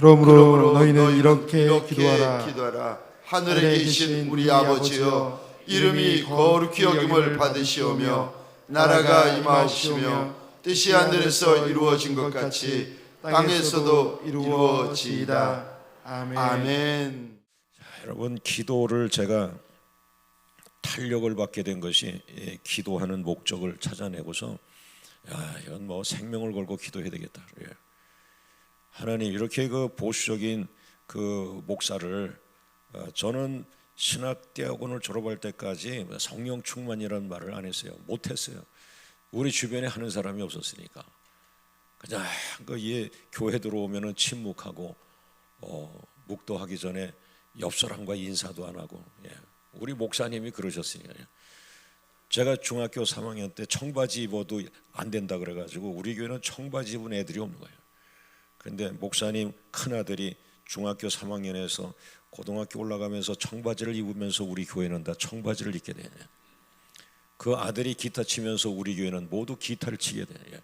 그러므로 너희는 이렇게 기도하라. 하늘에 계신 우리 아버지여, 이름이 거룩히 여김을 받으시오며 나라가 임하옵시며 뜻이 하늘에서 이루어진 것 같이 땅에서도 이루어지이다. 아멘. 여러분, 기도를 제가 탄력을 받게 된 것이 기도하는 목적을 찾아내고서 이건 뭐 생명을 걸고 기도해야 되겠다. 하나님, 이렇게 그 보수적인 그 목사를 저는 신학대학원을 졸업할 때까지 성령 충만이라는 말을 안 했어요. 못했어요. 우리 주변에 하는 사람이 없었으니까. 그냥 그 교회 들어오면은 침묵하고 묵도하기 전에 옆 사람과 인사도 안 하고. 우리 목사님이 그러셨으니까요. 제가 중학교 3학년 때 청바지 입어도 안 된다 그래가지고 우리 교회는 청바지 입은 애들이 없는 거예요. 그런데 목사님 큰아들이 중학교 3학년에서 고등학교 올라가면서 청바지를 입으면서 우리 교회는 다 청바지를 입게 되네요. 그 아들이 기타 치면서 우리 교회는 모두 기타를 치게 되네요.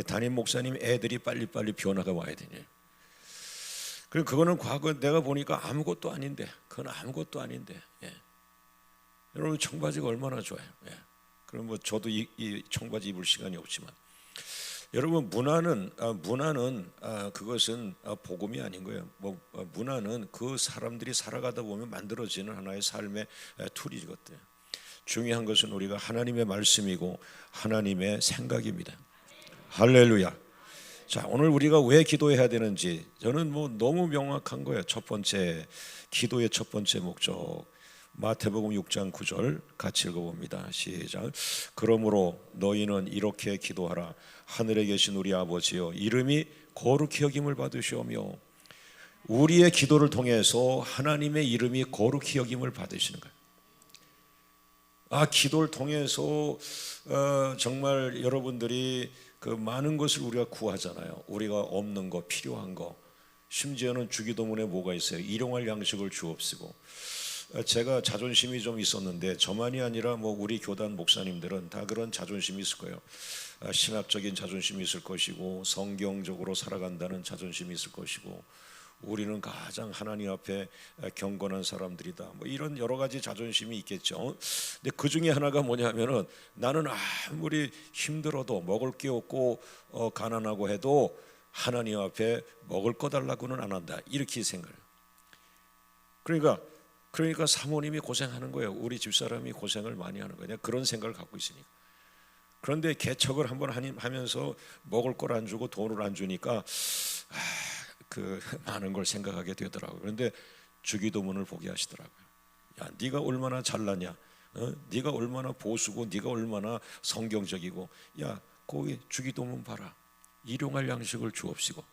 담임 목사님 애들이 빨리빨리 변화가 와야 되네요. 그리고 그거는 과거 내가 보니까 아무것도 아닌데, 그건 아무것도 아닌데. 여러분, 청바지가 얼마나 좋아요. 그럼 뭐 저도 이 청바지 입을 시간이 없지만, 여러분, 문화는 그것은 복음이 아닌 거예요. 문화는 그 사람들이 살아가다 보면 만들어지는 하나의 삶의 툴이거든요. 중요한 것은 우리가 하나님의 말씀이고 하나님의 생각입니다. 할렐루야. 자, 오늘 우리가 왜 기도해야 되는지 저는 뭐 너무 명확한 거예요. 첫 번째, 기도의 첫 번째 목적, 마태복음 6장 9절 같이 읽어봅니다. 시작. 그러므로 너희는 이렇게 기도하라. 하늘에 계신 우리 아버지여, 이름이 거룩히 여김을 받으시오며. 우리의 기도를 통해서 하나님의 이름이 거룩히 여김을 받으시는 거예요. 기도를 통해서 정말 여러분들이 그 많은 것을 우리가 구하잖아요. 우리가 없는 거, 필요한 거, 심지어는 주기도문에 뭐가 있어요? 일용할 양식을 주옵시고. 제가 자존심이 좀 있었는데 저만이 아니라 뭐 우리 교단 목사님들은 다 그런 자존심이 있을 거예요. 신학적인 자존심이 있을 것이고 성경적으로 살아간다는 자존심이 있을 것이고 우리는 가장 하나님 앞에 경건한 사람들이다. 뭐 이런 여러 가지 자존심이 있겠죠. 근데 그 중에 하나가 뭐냐면은 나는 아무리 힘들어도 먹을 게 없고 가난하고 해도 하나님 앞에 먹을 거 달라고는 안 한다. 이렇게 생각해요. 그러니까 사모님이 고생하는 거예요. 우리 집사람이 고생을 많이 하는 거예요. 그런 생각을 갖고 있으니까. 그런데 개척을 한번 하면서 먹을 걸 안 주고 돈을 안 주니까 그 많은 걸 생각하게 되더라고요. 그런데 주기도문을 보게 하시더라고요. 야, 네가 얼마나 잘나냐? 네가 얼마나 보수고 네가 얼마나 성경적이고, 야, 거기 주기도문 봐라. 일용할 양식을 주옵시고.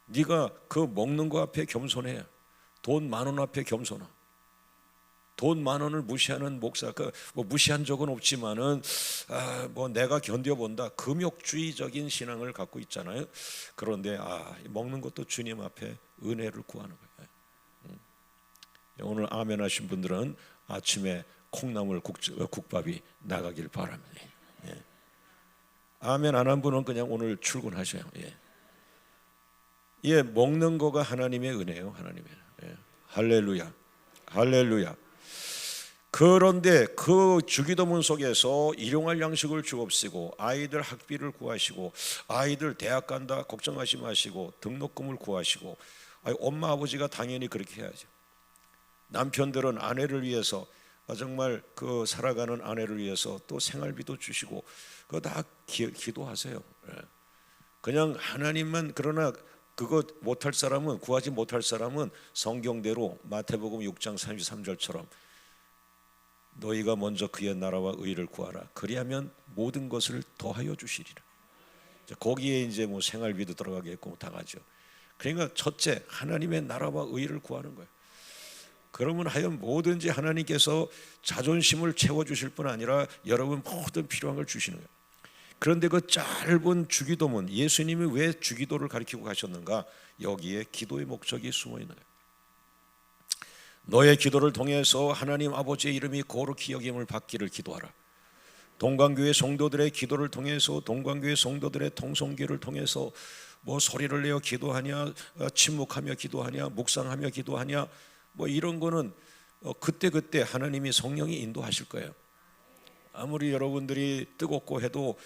네가 그 먹는 거 앞에 겸손해. 돈 10,000원 앞에 겸손하. 돈 10,000원을 무시하는 목사, 뭐 무시한 적은 없지만은 뭐 내가 견뎌본다. 금욕주의적인 신앙을 갖고 있잖아요. 그런데 먹는 것도 주님 앞에 은혜를 구하는 거예요. 오늘 아멘 하신 분들은 아침에 콩나물 국밥이 나가길 바랍니다. 아멘 안 한 분은 그냥 오늘 출근하셔요. 먹는 거가 하나님의 은혜예요. 하나님의. 할렐루야. 할렐루야. 그런데 그 주기도문 속에서 일용할 양식을 주옵시고, 아이들 학비를 구하시고, 아이들 대학 간다 걱정하지 마시고, 등록금을 구하시고. 엄마 아버지가 당연히 그렇게 해야죠. 남편들은 아내를 위해서 정말 그 살아가는 아내를 위해서 또 생활비도 주시고, 그거 다 기도하세요. 그냥 하나님만. 그러나 그거 못할 사람은, 구하지 못할 사람은 성경대로 마태복음 6장 33절처럼 너희가 먼저 그의 나라와 의를 구하라. 그리하면 모든 것을 더하여 주시리라. 거기에 이제 뭐 생활비도 들어가겠고 다 가죠. 그러니까 첫째, 하나님의 나라와 의를 구하는 거예요. 그러면 하여간 뭐든지 하나님께서 자존심을 채워주실 뿐 아니라 여러분 모든 필요한 걸 주시는 거예요. 그런데 그 짧은 주기도문, 예수님이 왜 주기도를 가르치고 가셨는가? 여기에 기도의 목적이 숨어 있는 거예요. 너의 기도를 통해서 하나님 아버지의 이름이 거룩히 여김을 받기를 기도하라. 동관교회 성도들의 기도를 통해서, 동관교회 성도들의 통성기를 통해서 뭐 소리를 내어 기도하냐, 침묵하며 기도하냐, 묵상하며 기도하냐, 뭐 이런 거는 그때 하나님이 성령이 인도하실 거예요. 아무리 여러분들이 뜨겁고 해도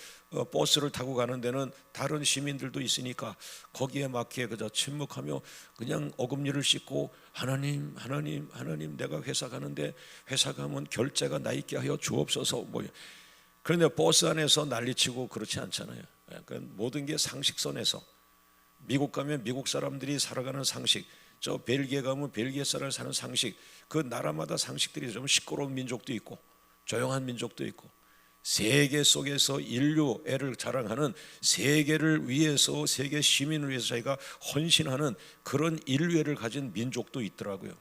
버스를 타고 가는 데는 다른 시민들도 있으니까 거기에 맞게 그저 침묵하며 그냥 어금니를 씻고 하나님 내가 회사 가는데 회사 가면 결제가 나 있게 하여 주옵소서. 뭐 그런데 버스 안에서 난리치고 그렇지 않잖아요. 그러니까 모든 게 상식선에서, 미국 가면 미국 사람들이 살아가는 상식, 저 벨기에 가면 벨기에 사람이 사는 상식, 그 나라마다 상식들이 좀 시끄러운 민족도 있고 조용한 민족도 있고, 세계 속에서 인류애를 자랑하는, 세계를 위해서, 세계 시민을 위해서 자기가 헌신하는 그런 인류애를 가진 민족도 있더라고요.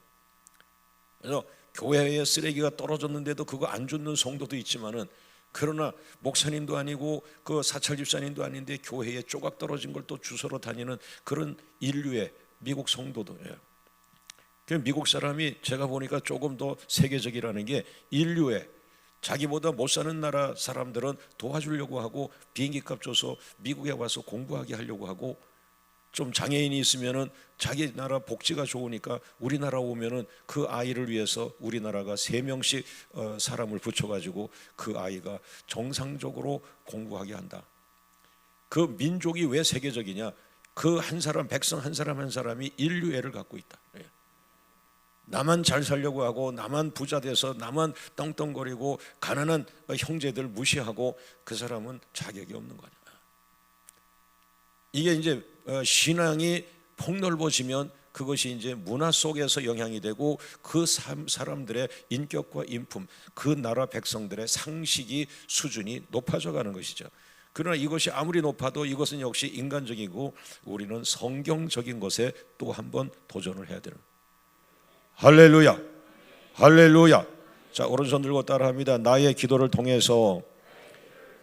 그래서 교회에 쓰레기가 떨어졌는데도 그거 안 줍는 성도도 있지만은, 그러나 목사님도 아니고 그 사찰 집사님도 아닌데 교회에 조각 떨어진 걸 또 주워러 다니는 그런 인류애 미국 성도도예요. 미국 사람이 제가 보니까 조금 더 세계적이라는 게, 인류애, 자기보다 못 사는 나라 사람들은 도와주려고 하고 비행기값 줘서 미국에 와서 공부하게 하려고 하고, 좀 장애인이 있으면은 자기 나라 복지가 좋으니까 우리나라 오면은 그 아이를 위해서 우리나라가 3명씩 사람을 붙여가지고 그 아이가 정상적으로 공부하게 한다. 그 민족이 왜 세계적이냐? 그 한 사람, 백성 한 사람 한 사람이 인류애를 갖고 있다. 나만 잘 살려고 하고, 나만 부자 돼서 나만 떵떵거리고 가난한 형제들 무시하고, 그 사람은 자격이 없는 거냐. 이게 이제 신앙이 폭넓어지면 그것이 이제 문화 속에서 영향이 되고, 그 사람들의 인격과 인품, 그 나라 백성들의 상식이 수준이 높아져 가는 것이죠. 그러나 이것이 아무리 높아도 이것은 역시 인간적이고, 우리는 성경적인 것에 또 한 번 도전을 해야 되는. 할렐루야, 할렐루야. 자, 오른손 들고 따라합니다. 나의 기도를 통해서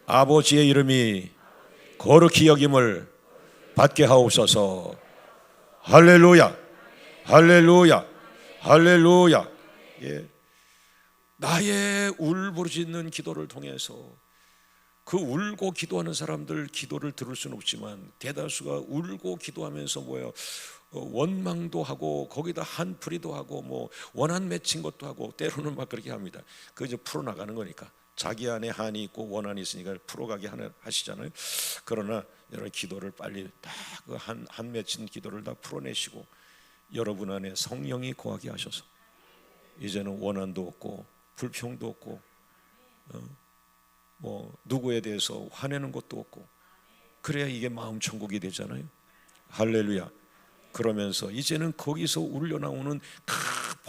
아버지의 이름이 거룩히 여김을 받게 하옵소서. 할렐루야, 할렐루야, 할렐루야. 예. 나의 울부짖는 기도를 통해서, 그 울고 기도하는 사람들 기도를 들을 수는 없지만 대다수가 울고 기도하면서 뭐예요? 원망도 하고 거기다 한풀이도 하고 뭐 원한 맺힌 것도 하고, 때로는 막 그렇게 합니다. 그 이제 풀어나가는 거니까, 자기 안에 한이 있고 원한이 있으니까 풀어가게 하시잖아요. 그러나 여러분, 기도를 빨리 다 그 한 맺힌 기도를 다 풀어내시고, 여러분 안에 성령이 거하게 하셔서 이제는 원한도 없고 불평도 없고 뭐 누구에 대해서 화내는 것도 없고, 그래야 이게 마음 천국이 되잖아요. 할렐루야. 그러면서 이제는 거기서 울려나오는 그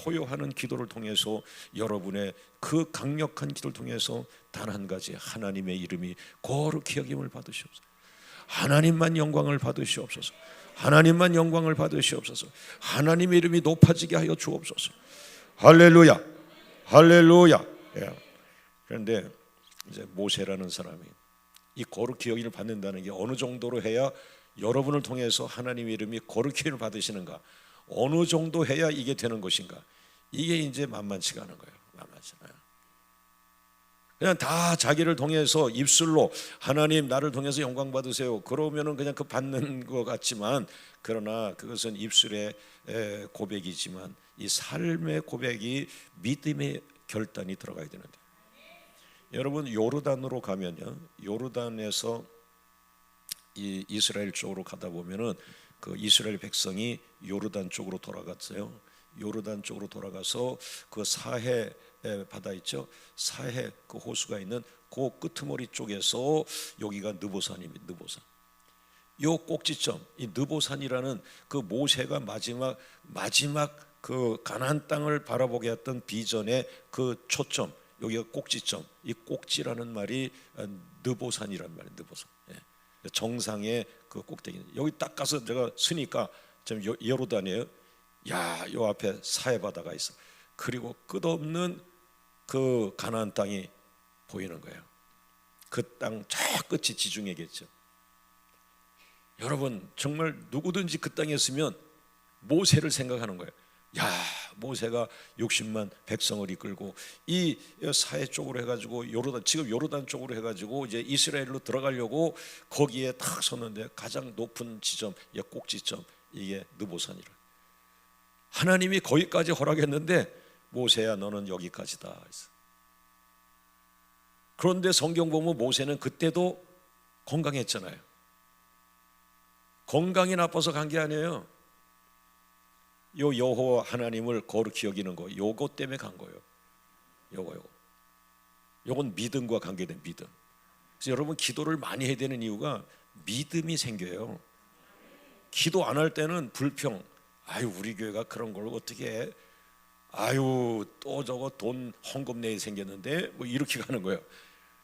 포효하는 기도를 통해서, 여러분의 그 강력한 기도를 통해서 단 한 가지, 하나님의 이름이 거룩히 여김을 받으시옵소서. 하나님만 영광을 받으시옵소서. 하나님만 영광을 받으시옵소서. 하나님의 이름이 높아지게 하여 주옵소서. 할렐루야, 할렐루야. 예. 그런데 이제 모세라는 사람이 이 거룩히 여김을 받는다는 게 어느 정도로 해야 여러분을 통해서 하나님의 이름이 거룩히 여김을 받으시는가, 어느 정도 해야 이게 되는 것인가, 이게 이제 만만치가 않은 거예요. 만만치 않아요. 그냥 다 자기를 통해서 입술로 하나님 나를 통해서 영광 받으세요, 그러면은 그냥 그 받는 것 같지만, 그러나 그것은 입술의 고백이지만 이 삶의 고백이 믿음의 결단이 들어가야 되는데, 여러분 요르단으로 가면요, 요르단에서 이 이스라엘 쪽으로 가다 보면은 그 이스라엘 백성이 요르단 쪽으로 돌아갔어요. 요르단 쪽으로 돌아가서 그 사해 바다 있죠, 사해 그 호수가 있는 그 끄트머리 쪽에서 여기가 느보산입니다. 느보산. 요 꼭지점, 이 느보산이라는 그 모세가 마지막 그 가나안 땅을 바라보게 했던 비전의 그 초점, 여기가 꼭지점. 이 꼭지라는 말이 느보산이란 말이에요. 느보산. 예. 정상의 그 꼭대기. 여기 딱 가서 제가 서니까 지금 요르단이에요. 야, 요 앞에 사해 바다가 있어. 그리고 끝없는 그 가나안 땅이 보이는 거예요. 그 땅 저 끝이 지중해겠죠. 여러분, 정말 누구든지 그 땅에 있으면 모세를 생각하는 거예요. 야, 모세가 60만 백성을 이끌고 이 사해 쪽으로 해가지고 요르단, 지금 요르단 쪽으로 해가지고 이제 이스라엘로 들어가려고 거기에 탁 섰는데 가장 높은 지점, 꼭지점, 이게 느보산이라. 하나님이 거기까지 허락했는데 모세야 너는 여기까지다 했어. 그런데 성경 보면 모세는 그때도 건강했잖아요. 건강이 나빠서 간 게 아니에요. 요 여호와 하나님을 거룩히 여기는 거, 요거 때문에 간 거예요. 요건 믿음과 관계된 믿음. 그래서 여러분 기도를 많이 해야 되는 이유가 믿음이 생겨요. 기도 안 할 때는 불평, 아유 우리 교회가 그런 걸 어떻게 해? 아유 또 저거 돈 헌금 내에 생겼는데 뭐 이렇게 가는 거예요.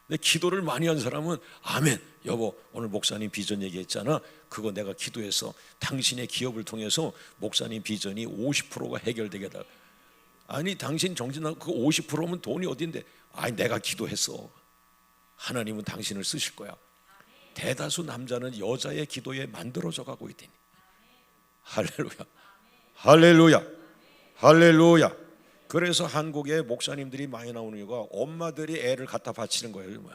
근데 기도를 많이 한 사람은 아멘, 여보 오늘 목사님 비전 얘기했잖아. 그거 내가 기도해서 당신의 기업을 통해서 목사님 비전이 50%가 해결되게 해달라. 아니 당신 정진하고 그 50%면 돈이 어딘데? 아니 내가 기도했어. 하나님은 당신을 쓰실 거야. 대다수 남자는 여자의 기도에 만들어져 가고 있더니. 할렐루야, 할렐루야, 할렐루야. 그래서 한국에 목사님들이 많이 나오는 이유가 엄마들이 애를 갖다 바치는 거예요.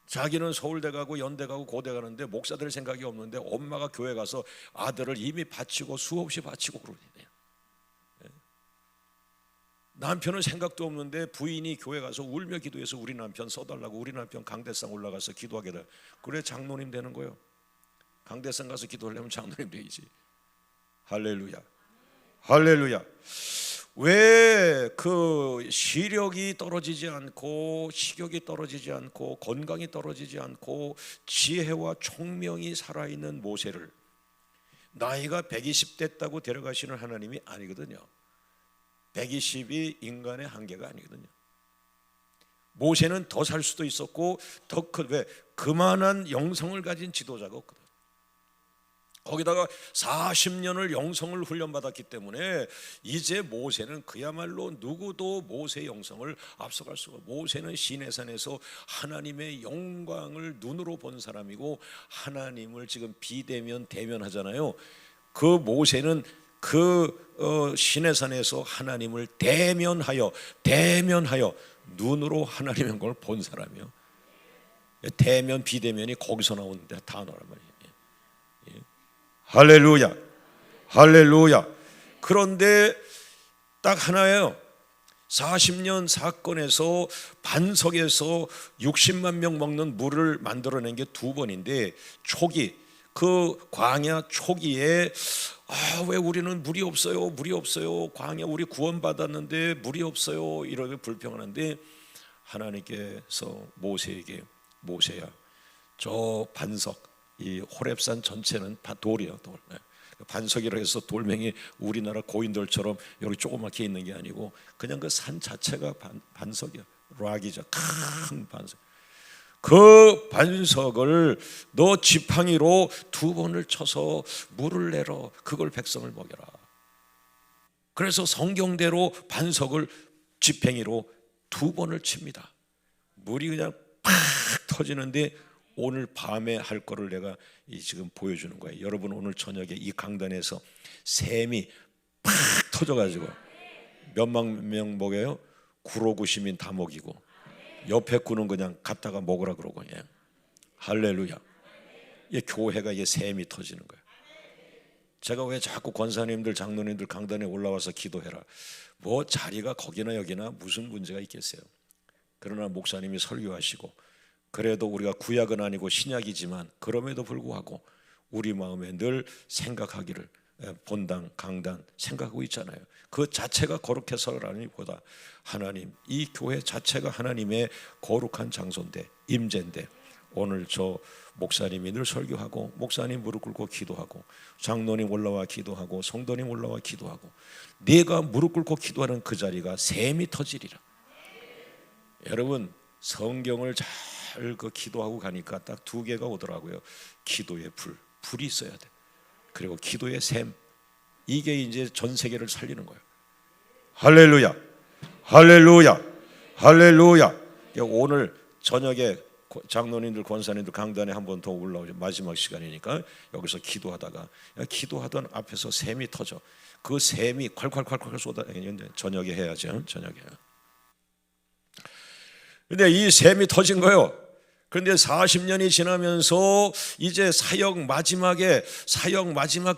자기는 서울대 가고 연대 가고 고대 가는데 목사들 생각이 없는데 엄마가 교회 가서 아들을 이미 바치고 수없이 바치고 그러네요. 남편은 생각도 없는데 부인이 교회 가서 울며 기도해서 우리 남편 써달라고, 우리 남편 강대상 올라가서 기도하게 돼. 그래 장로님 되는 거예요. 강대상 가서 기도하려면 장로님 되지. 할렐루야, 할렐루야. 왜 그 시력이 떨어지지 않고 식욕이 떨어지지 않고 건강이 떨어지지 않고 지혜와 총명이 살아있는 모세를 나이가 120 됐다고 데려가시는 하나님이 아니거든요. 120이 인간의 한계가 아니거든요. 모세는 더 살 수도 있었고 더 왜 그만한 영성을 가진 지도자가 없거든. 거기다가 40년을 영성을 훈련받았기 때문에 이제 모세는 그야말로 누구도 모세의 영성을 앞서갈 수가 없어요. 모세는 시내산에서 하나님의 영광을 눈으로 본 사람이고 하나님을 지금 비대면 대면하잖아요. 그 모세는 그 시내산에서 하나님을 대면하여 눈으로 하나님의 영광을 본 사람이요. 대면 비대면이 거기서 나오는 단어란 말이에요. 할렐루야, 할렐루야. 그런데 딱 하나예요. 40년 사건에서 반석에서 60만 명 먹는 물을 만들어낸 게 2번인데 초기 그 광야 초기에 왜 우리는 물이 없어요, 물이 없어요. 광야 우리 구원받았는데 물이 없어요. 이렇게 불평하는데 하나님께서 모세에게 모세야 저 반석 이 호렙산 전체는 다 돌이야, 돌. 반석이라 해서 돌멩이 우리나라 고인돌처럼 여기 조그맣게 있는 게 아니고 그냥 그 산 자체가 반석이야. 락이죠. 큰 반석. 그 반석을 너 지팡이로 2번을 쳐서 물을 내러 그걸 백성을 먹여라. 그래서 성경대로 반석을 지팡이로 2번을 칩니다. 물이 그냥 팍 터지는데 오늘 밤에 할 거를 내가 지금 보여주는 거예요. 여러분 오늘 저녁에 이 강단에서 샘이 팍 터져가지고 몇만 명 먹여요? 구로구 시민 다 먹이고 옆에 구는 그냥 갖다가 먹으라 그러고. 예. 할렐루야. 이 교회가 이 샘이 터지는 거예요. 제가 왜 자꾸 권사님들 장로님들 강단에 올라와서 기도해라. 뭐 자리가 거기나 여기나 무슨 문제가 있겠어요. 그러나 목사님이 설교하시고 그래도 우리가 구약은 아니고 신약이지만 그럼에도 불구하고 우리 마음에 늘 생각하기를 본당 강단 생각하고 있잖아요. 그 자체가 거룩해서라기보다 하나님 이 교회 자체가 하나님의 거룩한 장소인데 임재인데 오늘 저 목사님이 늘 설교하고 목사님 무릎 꿇고 기도하고 장로님 올라와 기도하고 성도님 올라와 기도하고 네가 무릎 꿇고 기도하는 그 자리가 샘이 터지리라. 여러분 성경을 잘 그 기도하고 가니까 딱 2개가 오더라고요. 기도의 불이 있어야 돼. 그리고 기도의 샘. 이게 이제 전 세계를 살리는 거예요. 할렐루야, 할렐루야, 할렐루야. 오늘 저녁에 장로님들, 권사님들 강단에 한 번 더 올라오죠. 마지막 시간이니까 여기서 기도하다가 기도하던 앞에서 샘이 터져. 그 샘이 콸콸콸콸 쏟아. 저녁에 해야죠. 저녁에. 근데 이 샘이 터진 거예요. 그런데 40년이 지나면서 이제 사역 마지막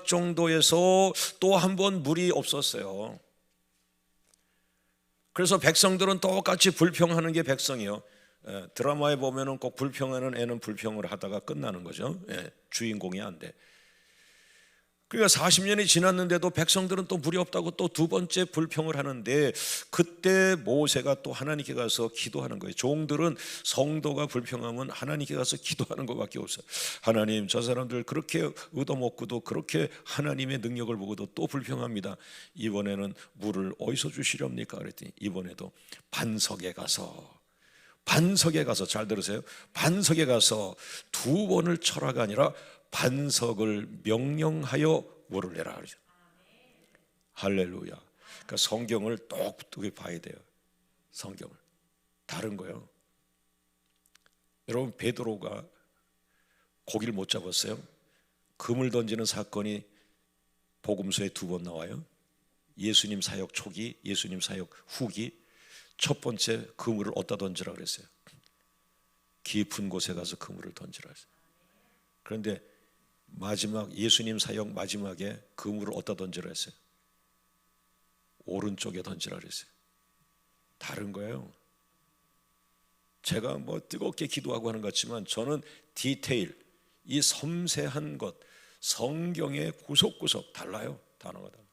정도에서 또 한 번 물이 없었어요. 그래서 백성들은 똑같이 불평하는 게 백성이요. 드라마에 보면은 꼭 불평하는 애는 불평을 하다가 끝나는 거죠. 주인공이 안 돼. 그러니까 40년이 지났는데도 백성들은 또 물이 없다고 또 두 번째 불평을 하는데, 그때 모세가 또 하나님께 가서 기도하는 거예요. 종들은 성도가 불평하면 하나님께 가서 기도하는 것밖에 없어요. 하나님, 저 사람들 그렇게 얻어먹고도 그렇게 하나님의 능력을 보고도 또 불평합니다. 이번에는 물을 어디서 주시렵니까? 그랬더니 이번에도 반석에 가서, 잘 들으세요. 반석에 가서 두 번을 철화가 아니라 반석을 명령하여 물을 내라 그러죠. 할렐루야. 그러니까 성경을 똑똑히 봐야 돼요. 성경을. 다른 거예요. 여러분, 베드로가 고기를 못 잡았어요. 금을 던지는 사건이 복음서에 두 번 나와요. 예수님 사역 초기, 예수님 사역 후기. 첫 번째, 그물을 어디다 던지라 그랬어요. 깊은 곳에 가서 그물을 던지라 그랬어요. 그런데 마지막 예수님 사역 마지막에 그물을 어디다 던지라 했어요. 오른쪽에 던지라 그랬어요. 다른 거예요. 제가 뭐 뜨겁게 기도하고 하는 것 같지만 저는 디테일, 이 섬세한 것, 성경의 구석구석 달라요. 단어가 달라요.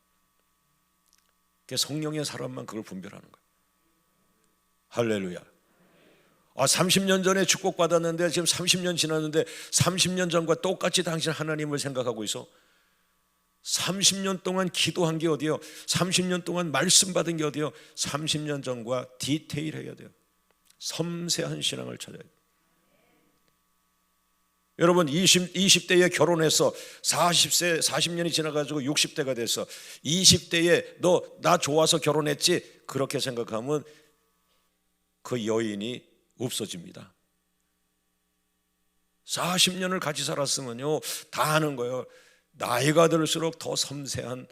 성령의 사람만 그걸 분별하는 거예요. 할렐루야. 30년 전에 축복받았는데 지금 30년 지났는데 30년 전과 똑같이 당신 하나님을 생각하고 있어. 30년 동안 기도한 게 어디요? 30년 동안 말씀 받은 게 어디요? 30년 전과 디테일해야 돼요. 섬세한 신앙을 찾아야 돼요. 여러분, 20대에 결혼해서 40년이 지나가지고 60대가 돼서 20대에 너 나 좋아서 결혼했지? 그렇게 생각하면 그 여인이 없어집니다. 40년을 같이 살았으면요, 다 아는 거예요. 나이가 들수록 더 섬세한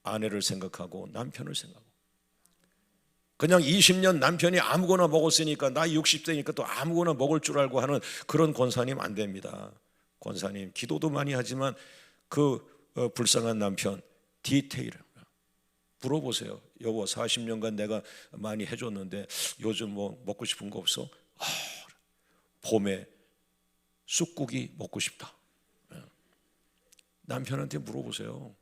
아내를 생각하고 남편을 생각하고. 그냥 20년 남편이 아무거나 먹었으니까 나 60대니까 또 아무거나 먹을 줄 알고 하는 그런 권사님 안 됩니다. 권사님 기도도 많이 하지만 그 불쌍한 남편 디테일을 물어보세요. 여보, 40년간 내가 많이 해줬는데 요즘 뭐 먹고 싶은 거 없어? 봄에 쑥국이 먹고 싶다. 남편한테 물어보세요.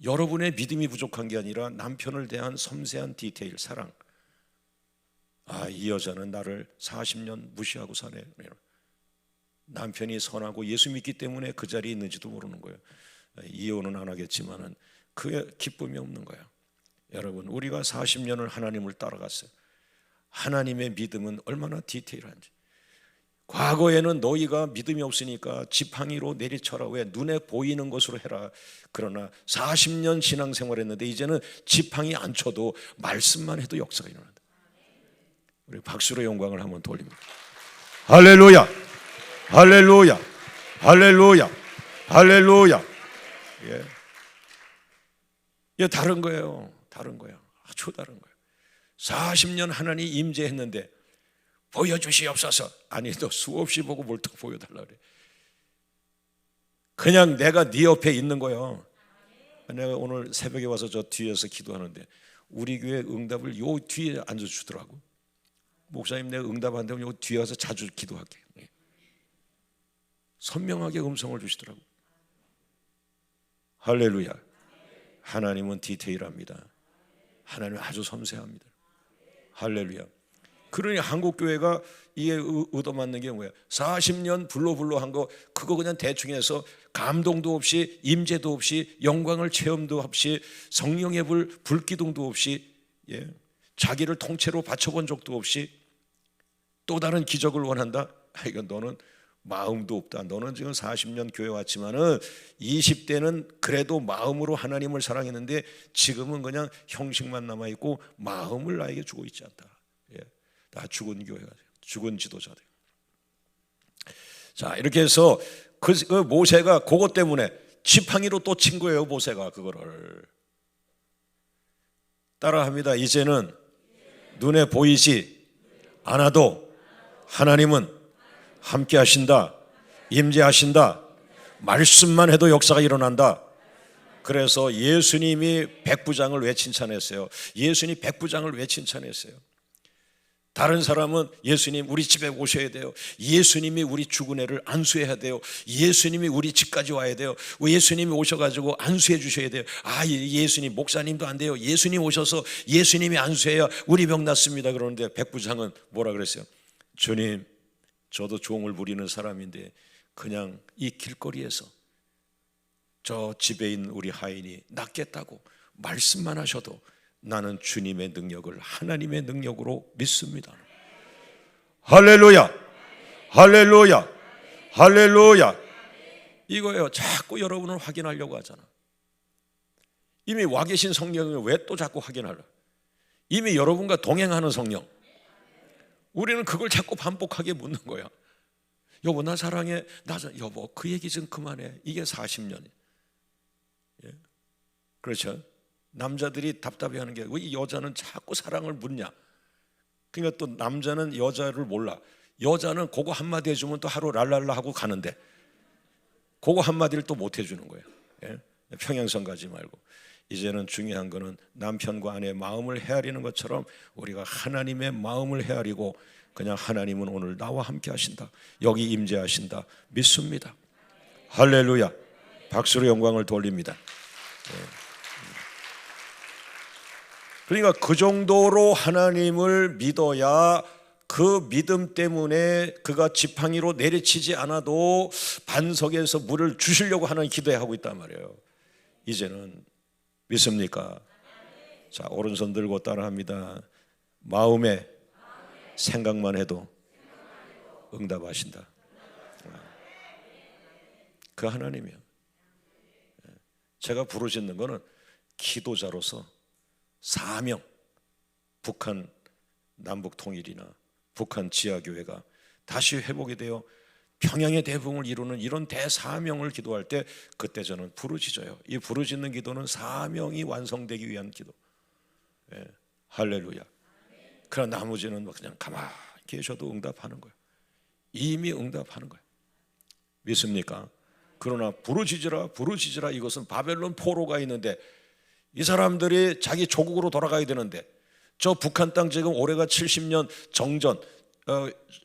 여러분의 믿음이 부족한 게 아니라 남편을 대한 섬세한 디테일, 사랑. 이 여자는 나를 40년 무시하고 사네. 남편이 선하고 예수 믿기 때문에 그 자리에 있는지도 모르는 거예요. 이혼은 안 하겠지만은 그게 기쁨이 없는 거예요. 여러분, 우리가 40년을 하나님을 따라갔어요. 하나님의 믿음은 얼마나 디테일한지. 과거에는 너희가 믿음이 없으니까 지팡이로 내리쳐라. 왜? 눈에 보이는 것으로 해라. 그러나 40년 신앙생활했는데 이제는 지팡이 안 쳐도 말씀만 해도 역사가 일어난다. 우리 박수로 영광을 한번 돌립니다. 할렐루야, 할렐루야, 할렐루야, 할렐루야. 이게 다른 거예요. 다른 거예요. 아주 다른 거예요. 40년 하나님 임재했는데 보여주시옵소서. 아니, 너 수없이 보고 뭘 또 보여달라 그래. 그냥 내가 네 옆에 있는 거예요. 내가 오늘 새벽에 와서 저 뒤에서 기도하는데 우리 교회 응답을 요 뒤에 앉아주더라고. 목사님, 내가 응답 안 되면 요 뒤에 와서 자주 기도할게. 선명하게 음성을 주시더라고. 할렐루야. 하나님은 디테일합니다. 하나님은 아주 섬세합니다. 할렐루야. 그러니 한국교회가 이게 얻어맞는 게 뭐야? 40년 불로 한 거 그거 그냥 대충 해서 감동도 없이, 임재도 없이, 영광을 체험도 없이, 성령의 불기둥도 없이, 자기를 통째로 바쳐본 적도 없이 또 다른 기적을 원한다? 이건 너는 마음도 없다. 너는 지금 40년 교회 왔지만은 20대는 그래도 마음으로 하나님을 사랑했는데 지금은 그냥 형식만 남아있고 마음을 나에게 주고 있지 않다. 다 죽은 교회가 죽은 지도자들. 자, 이렇게 해서 그 모세가 그것 때문에 지팡이로 또 친 거예요. 모세가 그거를 따라합니다. 이제는 눈에 보이지 않아도 하나님은 함께 하신다, 임재하신다, 말씀만 해도 역사가 일어난다. 그래서 예수님이 백부장을 왜 칭찬했어요? 예수님이 백부장을 왜 칭찬했어요? 다른 사람은 예수님 우리 집에 오셔야 돼요, 예수님이 우리 죽은 애를 안수해야 돼요, 예수님이 우리 집까지 와야 돼요, 예수님이 오셔가지고 안수해 주셔야 돼요. 아, 예수님 목사님도 안 돼요, 예수님 오셔서 예수님이 안수해야 우리 병 낫습니다. 그러는데 백부장은 뭐라 그랬어요? 주님, 저도 종을 부리는 사람인데 그냥 이 길거리에서 저 집에 있는 우리 하인이 낫겠다고 말씀만 하셔도 나는 주님의 능력을 하나님의 능력으로 믿습니다. 할렐루야, 할렐루야, 할렐루야. 이거예요. 자꾸 여러분을 확인하려고 하잖아. 이미 와 계신 성령을 왜 또 자꾸 확인하려? 이미 여러분과 동행하는 성령. 우리는 그걸 자꾸 반복하게 묻는 거야. 여보, 나 사랑해. 여보, 그 얘기 좀 그만해. 이게 40년이에요. 그렇죠? 남자들이 답답해하는 게 왜 여자는 자꾸 사랑을 묻냐? 그러니까 또 남자는 여자를 몰라. 여자는 그거 한마디 해주면 또 하루 랄랄라 하고 가는데 그거 한마디를 또 못 해주는 거예요. 예? 평행선 가지 말고 이제는 중요한 거는 남편과 아내의 마음을 헤아리는 것처럼 우리가 하나님의 마음을 헤아리고 그냥 하나님은 오늘 나와 함께 하신다, 여기 임재하신다 믿습니다. 할렐루야. 박수로 영광을 돌립니다. 예. 그러니까 그 정도로 하나님을 믿어야 그 믿음 때문에 그가 지팡이로 내리치지 않아도 반석에서 물을 주시려고 하는 기도에 하고 있단 말이에요. 이제는 믿습니까? 자, 오른손 들고 따라합니다. 마음에 생각만 해도 응답하신다. 그 하나님이요. 제가 부르짖는 거는 기도자로서 사명, 북한 남북 통일이나 북한 지하교회가 다시 회복이 되어 평양의 대붕을 이루는 이런 대사명을 기도할 때 그때 저는 부르짖어요. 이 부르짖는 기도는 사명이 완성되기 위한 기도. 예, 할렐루야. 그러나 나머지는 그냥 가만히 계셔도 응답하는 거예요. 이미 응답하는 거예요. 믿습니까? 그러나 부르짖으라 이것은 바벨론 포로가 있는데 이 사람들이 자기 조국으로 돌아가야 되는데 저 북한 땅 지금 올해가 70년 정전